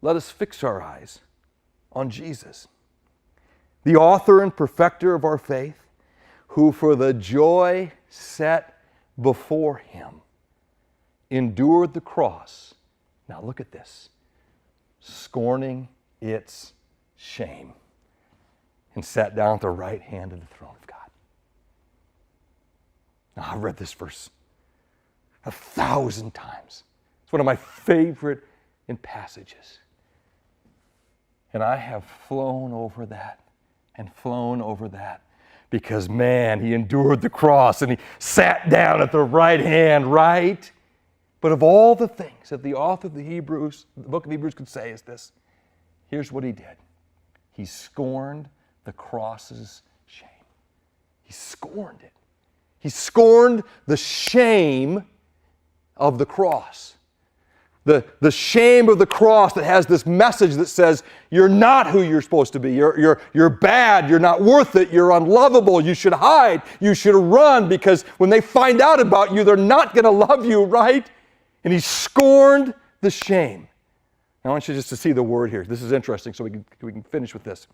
let us fix our eyes on Jesus, the author and perfecter of our faith, who for the joy set before him endured the cross. Now look at this. Scorning its shame, and sat down at the right hand of the throne of God. Now, I've read this verse 1,000 times. It's one of my favorite in passages. And I have flown over that and flown over that because, man, he endured the cross and he sat down at the right hand, right? But of all the things that the author of the book of Hebrews could say is this. Here's what he did. He scorned the cross's shame. He scorned it. He scorned the shame of the cross. The shame of the cross that has this message that says, you're not who you're supposed to be. You're bad. You're not worth it. You're unlovable. You should hide. You should run because when they find out about you, they're not going to love you, right? And he scorned the shame. Now, I want you just to see the word here. This is interesting, so we can finish with this.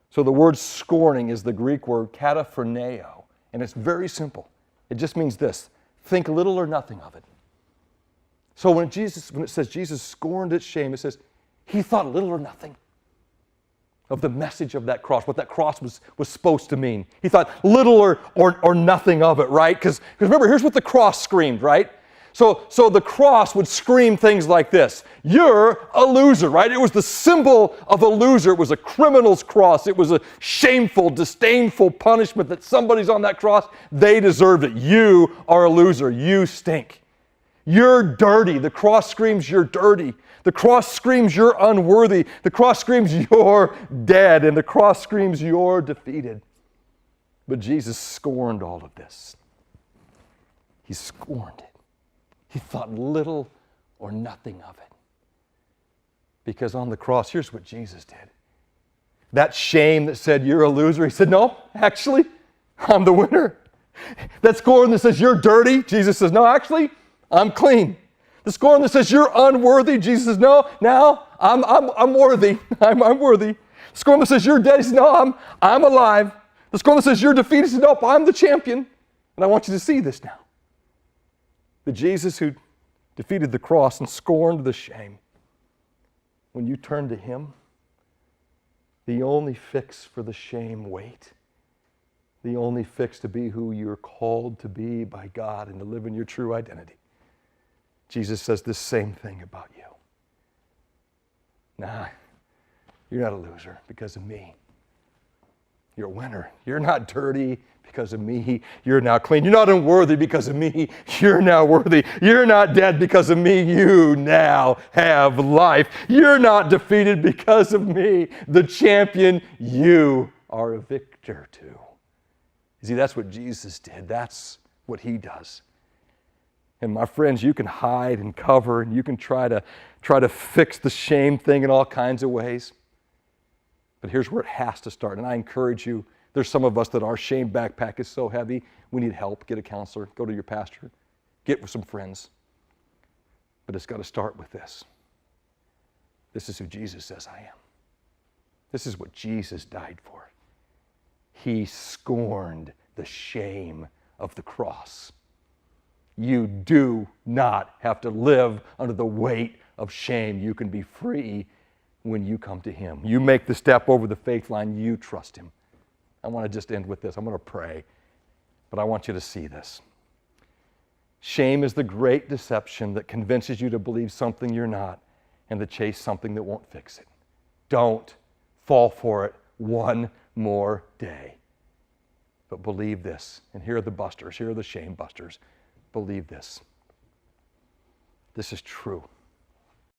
So the word scorning is the Greek word kataphroneo, and it's very simple. It just means this: think little or nothing of it. So when it says Jesus scorned its shame, it says he thought little or nothing of the message of that cross, what that cross was supposed to mean. He thought little or nothing of it, right? Because remember, here's what the cross screamed, right? So the cross would scream things like this. You're a loser, right? It was the symbol of a loser. It was a criminal's cross. It was a shameful, disdainful punishment that somebody's on that cross. They deserved it. You are a loser. You stink. You're dirty. The cross screams you're dirty. The cross screams you're unworthy. The cross screams you're dead. And the cross screams you're defeated. But Jesus scorned all of this. He scorned it. He thought little or nothing of it. Because on the cross, here's what Jesus did. That shame that said you're a loser, he said, no, actually, I'm the winner. That scorn that says you're dirty, Jesus says, no, actually, I'm clean. The scorn that says you're unworthy, Jesus says, no, now I'm worthy. I'm worthy. The scorn that says you're dead, he says, no, I'm alive. The scorn that says you're defeated, he says, nope, I'm the champion. And I want you to see this now. The Jesus who defeated the cross and scorned the shame, when you turn to him, the only fix for the shame weight, the only fix to be who you're called to be by God and to live in your true identity, Jesus says the same thing about you. Nah, you're not a loser because of me. You're a winner. You're not dirty because of me. You're now clean. You're not unworthy because of me. You're now worthy. You're not dead because of me. You now have life. You're not defeated because of me. The champion, you are a victor too. You see, that's what Jesus did. That's what he does. And my friends, you can hide and cover and you can try to fix the shame thing in all kinds of ways. But here's where it has to start. And I encourage you, there's some of us that our shame backpack is so heavy, we need help. Get a counselor, go to your pastor, get with some friends. But it's got to start with this. This is who Jesus says I am. This is what Jesus died for. He scorned the shame of the cross. You do not have to live under the weight of shame. You can be free when you come to him. You make the step over the faith line, you trust him. I want to just end with this. I'm going to pray, but I want you to see this. Shame is the great deception that convinces you to believe something you're not and to chase something that won't fix it. Don't fall for it one more day. But believe this, and here are the busters, here are the shame busters. Believe this. This is true.